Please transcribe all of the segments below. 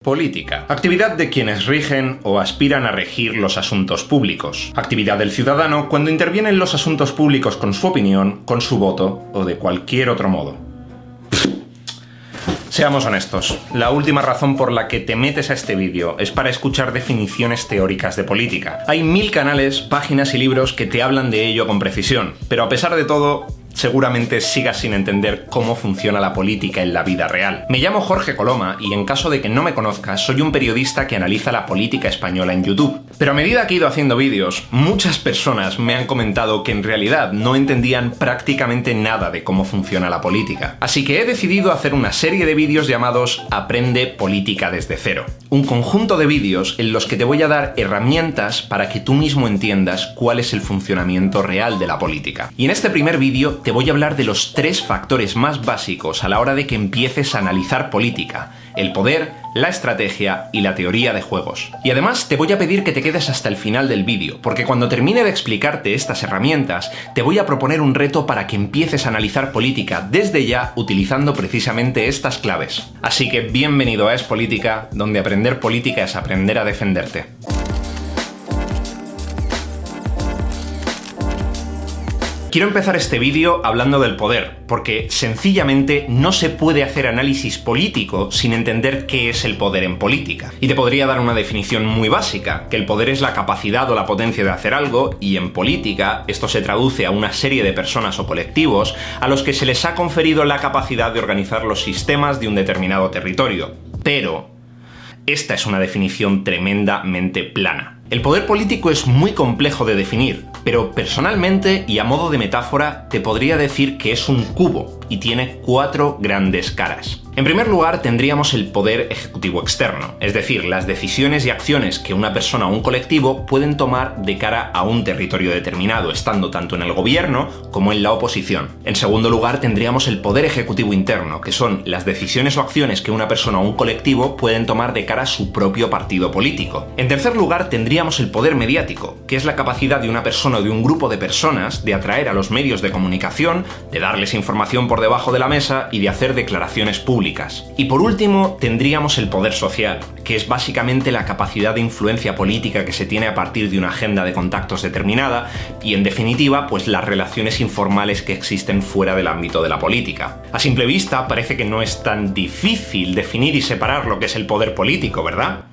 Política. Actividad de quienes rigen o aspiran a regir los asuntos públicos. Actividad del ciudadano cuando interviene en los asuntos públicos con su opinión, con su voto o de cualquier otro modo. Seamos honestos, la última razón por la que te metes a este vídeo es para escuchar definiciones teóricas de política. Hay 1000 canales, páginas y libros que te hablan de ello con precisión, pero a pesar de todo, seguramente sigas sin entender cómo funciona la política en la vida real. Me llamo Jorge Coloma y en caso de que no me conozcas, soy un periodista que analiza la política española en YouTube. Pero a medida que he ido haciendo vídeos, muchas personas me han comentado que en realidad no entendían prácticamente nada de cómo funciona la política. Así que he decidido hacer una serie de vídeos llamados Aprende Política desde cero. Un conjunto de vídeos en los que te voy a dar herramientas para que tú mismo entiendas cuál es el funcionamiento real de la política. Y en este primer vídeo te voy a hablar de los 3 factores más básicos a la hora de que empieces a analizar política: el poder, la estrategia y la teoría de juegos. Y además te voy a pedir que te quedes hasta el final del vídeo, porque cuando termine de explicarte estas herramientas, te voy a proponer un reto para que empieces a analizar política desde ya utilizando precisamente estas claves. Así que bienvenido a Es Política, donde aprender política es aprender a defenderte. Quiero empezar este vídeo hablando del poder, porque sencillamente no se puede hacer análisis político sin entender qué es el poder en política. Y te podría dar una definición muy básica, que el poder es la capacidad o la potencia de hacer algo, y en política esto se traduce a una serie de personas o colectivos a los que se les ha conferido la capacidad de organizar los sistemas de un determinado territorio. Pero esta es una definición tremendamente plana. El poder político es muy complejo de definir, pero personalmente y a modo de metáfora te podría decir que es un cubo y tiene 4 grandes caras. En primer lugar tendríamos el poder ejecutivo externo, es decir, las decisiones y acciones que una persona o un colectivo pueden tomar de cara a un territorio determinado, estando tanto en el gobierno como en la oposición. En segundo lugar tendríamos el poder ejecutivo interno, que son las decisiones o acciones que una persona o un colectivo pueden tomar de cara a su propio partido político. En tercer lugar tendríamos el poder mediático, que es la capacidad de una persona o de un grupo de personas de atraer a los medios de comunicación, de darles información por debajo de la mesa y de hacer declaraciones públicas. Y por último tendríamos el poder social, que es básicamente la capacidad de influencia política que se tiene a partir de una agenda de contactos determinada y, en definitiva, pues las relaciones informales que existen fuera del ámbito de la política. A simple vista parece que no es tan difícil definir y separar lo que es el poder político, ¿verdad?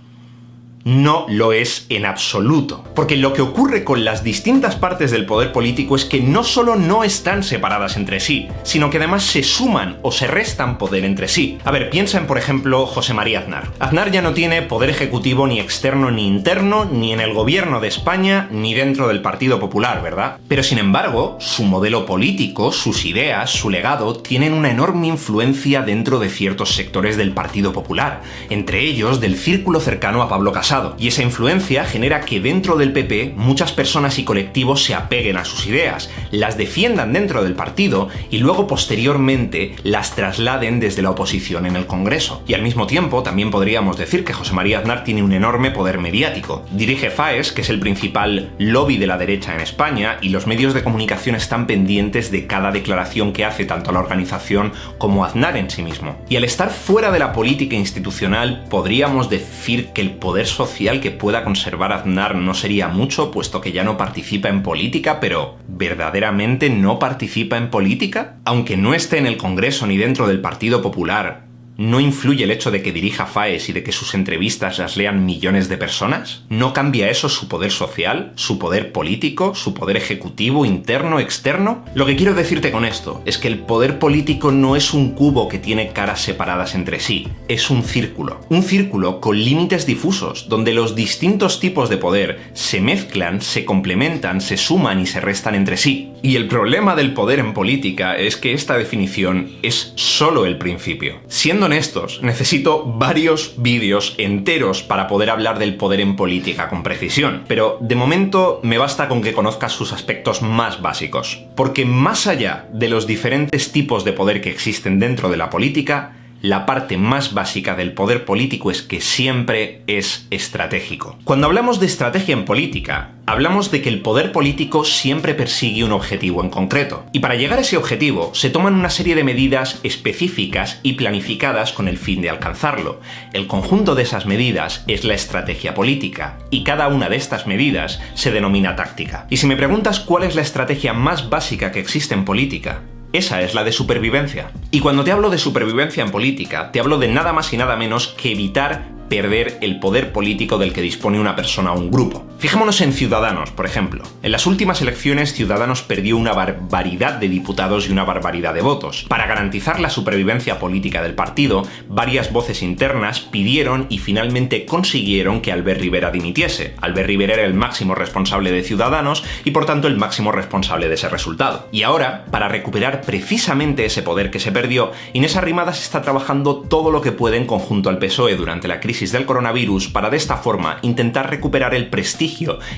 No lo es en absoluto, porque lo que ocurre con las distintas partes del poder político es que no solo no están separadas entre sí, sino que además se suman o se restan poder entre sí. A ver, piensa en, por ejemplo, José María Aznar. Aznar ya no tiene poder ejecutivo ni externo ni interno, ni en el gobierno de España, ni dentro del Partido Popular, ¿verdad? Pero sin embargo, su modelo político, sus ideas, su legado, tienen una enorme influencia dentro de ciertos sectores del Partido Popular, entre ellos del círculo cercano a Pablo Casado. Y esa influencia genera que dentro del PP muchas personas y colectivos se apeguen a sus ideas, las defiendan dentro del partido y luego posteriormente las trasladen desde la oposición en el Congreso. Y al mismo tiempo también podríamos decir que José María Aznar tiene un enorme poder mediático. Dirige FAES, que es el principal lobby de la derecha en España, y los medios de comunicación están pendientes de cada declaración que hace tanto la organización como Aznar en sí mismo. Y al estar fuera de la política institucional, podríamos decir que el poder social que pueda conservar Aznar no sería mucho, puesto que ya no participa en política, pero ¿verdaderamente no participa en política? Aunque no esté en el Congreso ni dentro del Partido Popular, ¿no influye el hecho de que dirija FAES y de que sus entrevistas las lean millones de personas? ¿No cambia eso su poder social, su poder político, su poder ejecutivo, interno, externo? Lo que quiero decirte con esto es que el poder político no es un cubo que tiene caras separadas entre sí, es un círculo. Un círculo con límites difusos, donde los distintos tipos de poder se mezclan, se complementan, se suman y se restan entre sí. Y el problema del poder en política es que esta definición es solo el principio. Siendo honestos, necesito varios vídeos enteros para poder hablar del poder en política con precisión, pero de momento me basta con que conozcas sus aspectos más básicos, porque más allá de los diferentes tipos de poder que existen dentro de la política, la parte más básica del poder político es que siempre es estratégico. Cuando hablamos de estrategia en política, hablamos de que el poder político siempre persigue un objetivo en concreto. Y para llegar a ese objetivo, se toman una serie de medidas específicas y planificadas con el fin de alcanzarlo. El conjunto de esas medidas es la estrategia política, y cada una de estas medidas se denomina táctica. Y si me preguntas cuál es la estrategia más básica que existe en política, esa es la de supervivencia. Y cuando te hablo de supervivencia en política, te hablo de nada más y nada menos que evitar perder el poder político del que dispone una persona o un grupo. Fijémonos en Ciudadanos, por ejemplo. En las últimas elecciones, Ciudadanos perdió una barbaridad de diputados y una barbaridad de votos. Para garantizar la supervivencia política del partido, varias voces internas pidieron y finalmente consiguieron que Albert Rivera dimitiese. Albert Rivera era el máximo responsable de Ciudadanos y por tanto el máximo responsable de ese resultado. Y ahora, para recuperar precisamente ese poder que se perdió, Inés Arrimadas está trabajando todo lo que puede en conjunto al PSOE durante la crisis del coronavirus para de esta forma intentar recuperar el prestigio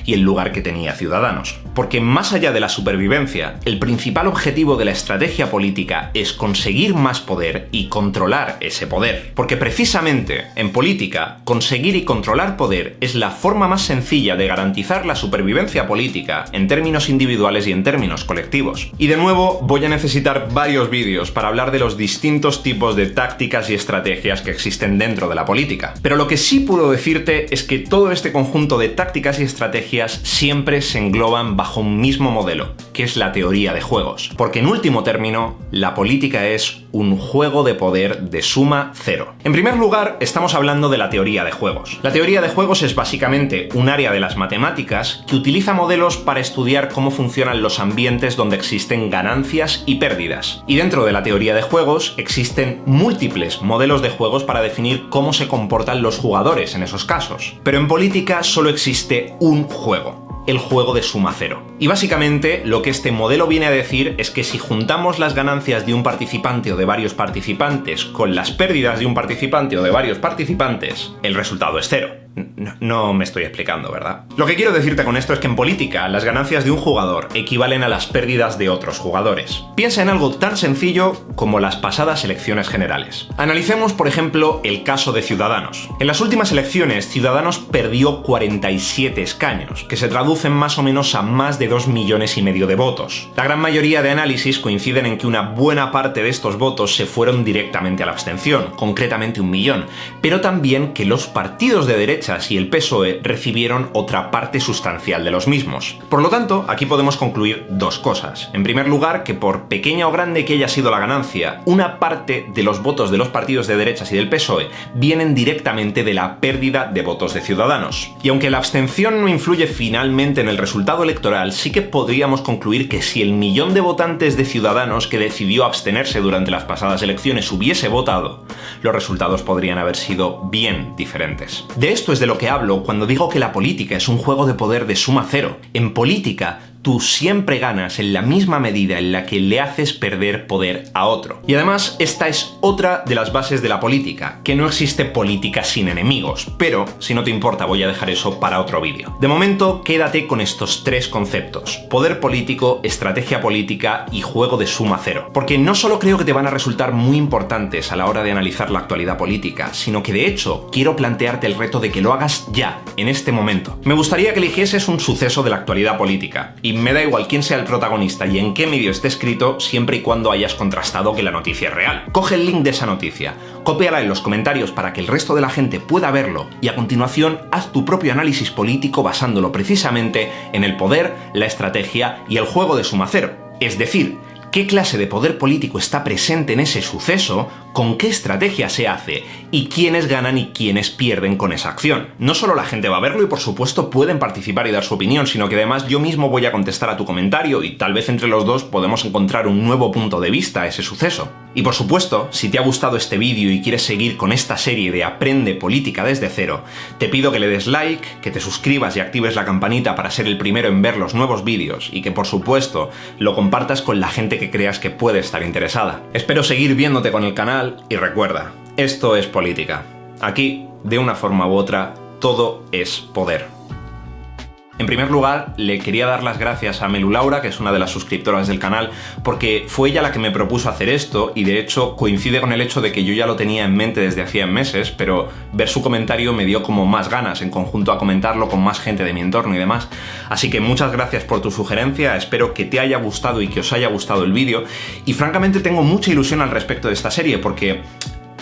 y el lugar que tenía Ciudadanos. Porque más allá de la supervivencia, el principal objetivo de la estrategia política es conseguir más poder y controlar ese poder. Porque precisamente en política, conseguir y controlar poder es la forma más sencilla de garantizar la supervivencia política en términos individuales y en términos colectivos. Y de nuevo voy a necesitar varios vídeos para hablar de los distintos tipos de tácticas y estrategias que existen dentro de la política. Pero lo que sí puedo decirte es que todo este conjunto de tácticas y estrategias siempre se engloban bajo un mismo modelo, que es la teoría de juegos. Porque en último término, la política es un juego de poder de suma cero. En primer lugar, estamos hablando de la teoría de juegos. La teoría de juegos es básicamente un área de las matemáticas que utiliza modelos para estudiar cómo funcionan los ambientes donde existen ganancias y pérdidas. Y dentro de la teoría de juegos existen múltiples modelos de juegos para definir cómo se comportan los jugadores en esos casos. Pero en política solo existe un juego: el juego de suma cero. Y básicamente lo que este modelo viene a decir es que si juntamos las ganancias de un participante o de varios participantes con las pérdidas de un participante o de varios participantes, el resultado es cero. No me estoy explicando, ¿verdad? Lo que quiero decirte con esto es que en política las ganancias de un jugador equivalen a las pérdidas de otros jugadores. Piensa en algo tan sencillo como las pasadas elecciones generales. Analicemos, por ejemplo, el caso de Ciudadanos. En las últimas elecciones, Ciudadanos perdió 47 escaños, que se traducen más o menos a más de 2,5 millones de votos. La gran mayoría de análisis coinciden en que una buena parte de estos votos se fueron directamente a la abstención, concretamente 1 millón, pero también que los partidos de derecha y el PSOE recibieron otra parte sustancial de los mismos. Por lo tanto, aquí podemos concluir dos cosas. En primer lugar, que por pequeña o grande que haya sido la ganancia, una parte de los votos de los partidos de derechas y del PSOE vienen directamente de la pérdida de votos de Ciudadanos. Y aunque la abstención no influye finalmente en el resultado electoral, sí que podríamos concluir que si el millón de votantes de Ciudadanos que decidió abstenerse durante las pasadas elecciones hubiese votado, los resultados podrían haber sido bien diferentes. De esto es de lo que hablo cuando digo que la política es un juego de poder de suma cero. En política, tú siempre ganas en la misma medida en la que le haces perder poder a otro. Y además, esta es otra de las bases de la política, que no existe política sin enemigos, pero si no te importa voy a dejar eso para otro vídeo. De momento, quédate con estos tres conceptos: poder político, estrategia política y juego de suma cero. Porque no solo creo que te van a resultar muy importantes a la hora de analizar la actualidad política, sino que de hecho quiero plantearte el reto de que lo hagas ya, en este momento. Me gustaría que eligieses un suceso de la actualidad política, y me da igual quién sea el protagonista y en qué medio esté escrito, siempre y cuando hayas contrastado que la noticia es real. Coge el link de esa noticia, cópiala en los comentarios para que el resto de la gente pueda verlo y a continuación haz tu propio análisis político basándolo precisamente en el poder, la estrategia y el juego de suma cero. Es decir, qué clase de poder político está presente en ese suceso, con qué estrategia se hace y quiénes ganan y quiénes pierden con esa acción. No solo la gente va a verlo y por supuesto pueden participar y dar su opinión, sino que además yo mismo voy a contestar a tu comentario y tal vez entre los dos podemos encontrar un nuevo punto de vista a ese suceso. Y por supuesto, si te ha gustado este vídeo y quieres seguir con esta serie de Aprende Política desde cero, te pido que le des like, que te suscribas y actives la campanita para ser el primero en ver los nuevos vídeos y que por supuesto lo compartas con la gente que creas que puede estar interesada. Espero seguir viéndote con el canal y recuerda, esto es política. Aquí, de una forma u otra, todo es poder. En primer lugar, le quería dar las gracias a Melu Laura, que es una de las suscriptoras del canal, porque fue ella la que me propuso hacer esto y de hecho coincide con el hecho de que yo ya lo tenía en mente desde hacía meses, pero ver su comentario me dio como más ganas en conjunto a comentarlo con más gente de mi entorno y demás. Así que muchas gracias por tu sugerencia, espero que te haya gustado y que os haya gustado el vídeo y francamente tengo mucha ilusión al respecto de esta serie porque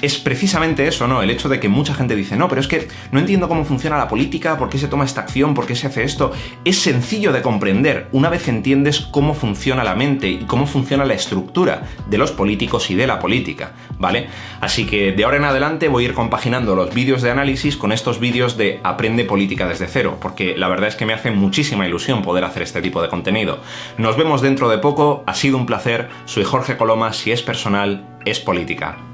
es precisamente eso, ¿no? El hecho de que mucha gente dice, no, pero es que no entiendo cómo funciona la política, por qué se toma esta acción, por qué se hace esto. Es sencillo de comprender una vez entiendes cómo funciona la mente y cómo funciona la estructura de los políticos y de la política, ¿vale? Así que de ahora en adelante voy a ir compaginando los vídeos de análisis con estos vídeos de Aprende Política desde cero, porque la verdad es que me hace muchísima ilusión poder hacer este tipo de contenido. Nos vemos dentro de poco, ha sido un placer, soy Jorge Coloma, si es personal, es política.